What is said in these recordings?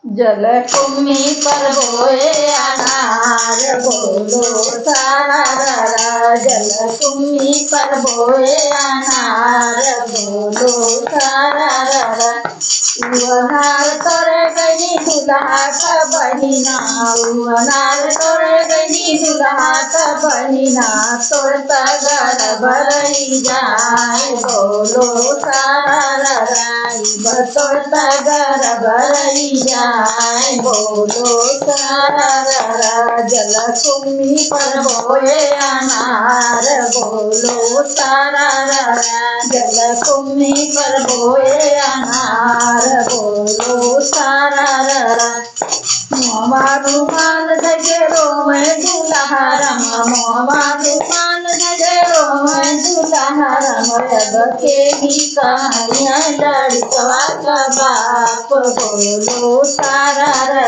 जल कुम्मी पर बोए अनार बोलो सारा रा। जल कुम्मी पर बोए अनार बोलो सारा रा। अनार तोरे गई दुल्हा का बहिना, अनार तोरे गई दुल्हा का बहिना, तोड़ता घर भरई जाए बोलो सारा रा। तोड़ता घर भरई जाए बोलो सारा रा। जल कुम्मी पर बोए अनार बोलो सारा रा। जल कुम्मी पर बोए अनार बोलो सारा रा। मोमा रुमाल धजेरो में दुल्हा रम, मोमा रुमाल धजेरो में दुल्हा रम। अब के ही कहानियाँ लड़कवा का बाप बोलो सारा रा।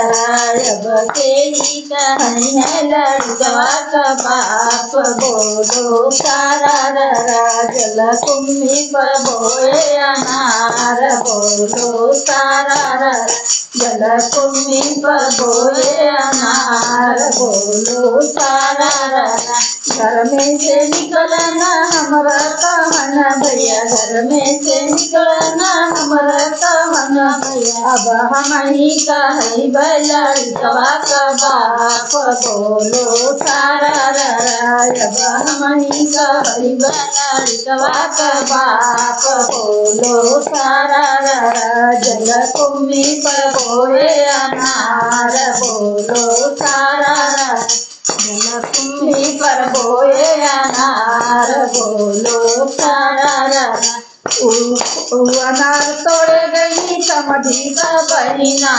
अब के ही कहानियाँ लड़कवा का बाप बोलो सारा रा। जल कुम्मी पर बोए अनार बोलो सारा रा। जल कुम्मी पर बोए अनार बोलो सारा रा। घर में से निकलना हमारा कहना भैया, घर में से निकलना हमारा कहना भैया। अब हम ही कही लड़कवा का बाप बोलो सारा रा। अब हम ही कही लड़कवा का बाप बोलो सारा रा। जल कुम्मी पर बोए अनार बोलो सारा रा। जल कुम्मी पर बोए अनार बोलो सारा रा। अनार तोड़े गई समधी का बहिना,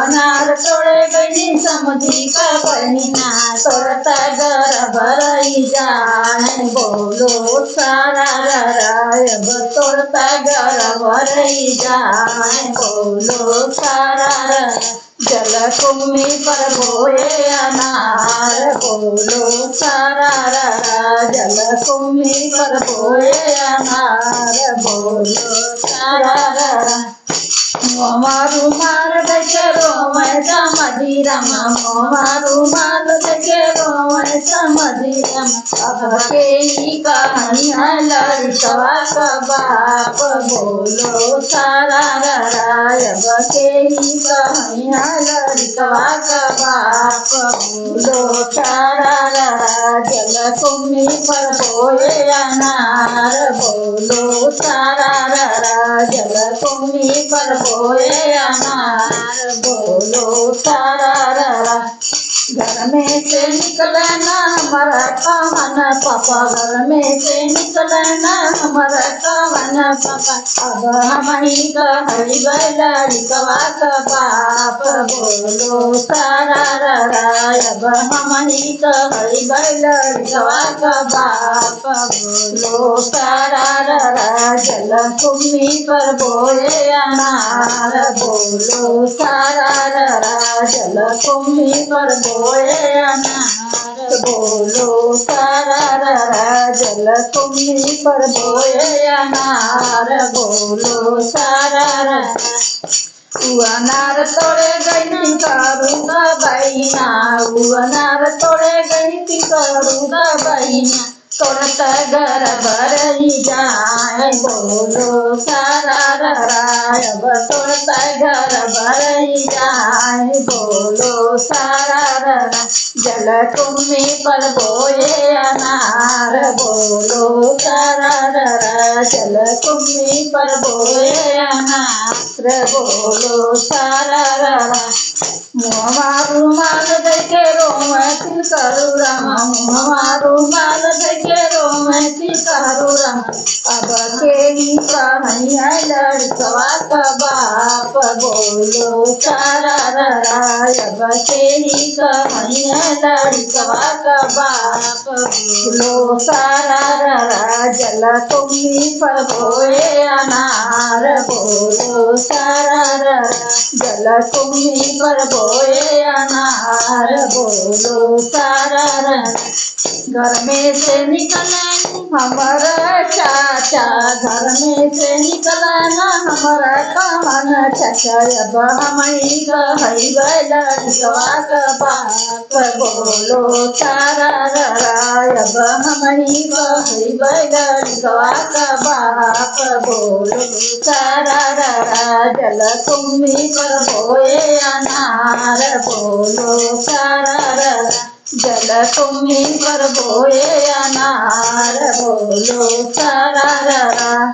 अनार तोड़े गई समधी का बहिना, तोड़ता घर भरई जाए बोलो सारा रा। अब तोड़ता घर भरई जाए बोलो सारा रा। जल कुम्मी पर बोए अनार बोलो सारा रा। जल कुम्मी पर बोए अनार बोलो सारा रा। मोमा रुमाल धजेरो में समधी रम, मोमा रुमाल धजेरो में समधी रम। अब के ही कहानियाँ लड़कवा का बाप बोलो सारा रा। अब के ही कहानियाँ लड़कवा का बाप बोलो सारा रा। जल कुम्मी पर बोए अनार बोलो सारा रा। जल कुम्मी पर बोए अनार बोलो सारा रा। घर में से निकलना हमारा कहना पापा, घर में से निकलना हमारा कहना पापा। अब हम ही कही लड़कवा का बाप बोलो सारा रा। अब हम ही कही लड़कवा का बाप बोलो सारा रा। जल कुम्मी पर बोए अनार बोलो सारा रा। जल कुम्मी पर बोए अनार बोलो सारा रा। जल कुम्मी पर बोए अनार बोलो सारा रा। अनार तोड़े गई करूँगा बहिना, अनार तोड़े गई करूँगा बहिना, तोड़ता घर भरई जाए बोलो सारा रा। अब तोड़ता घर भरई जाए बोलो सारा रा। जल कुम्मी पर बोए अनार बोलो सारा रा। जल कुम्मी पर बोए अनार बोलो सारा रा। मोमा रुमाल धके रोमें तिल करू रम, मोमा रुमाल धके रोमें तिल करू रम। अब के ही कहानियाँ लड़कवा का बाप बोलो सारा रा। अब के ही कहानियाँ लड़कवा का बाप बोलो सारा रा। जल कुम्मी पर बोए अनार बोलो सारा रा। जल कुम्मी पर बोए अनार बोलो सारा रा। घर में से निकला हमारा चाचा, घर में से निकला ना हमारा कौन चाचा। अब हमारी गई लड़कवा का बाप बोलो सारा रा। अब हमारी गई लड़कवा का बाप बोलो सारा रा। जल कुम्भी पर बोए अनार बोलो सारा रा। जल कुम्भी पर बोए अनार बोलो सारा रा।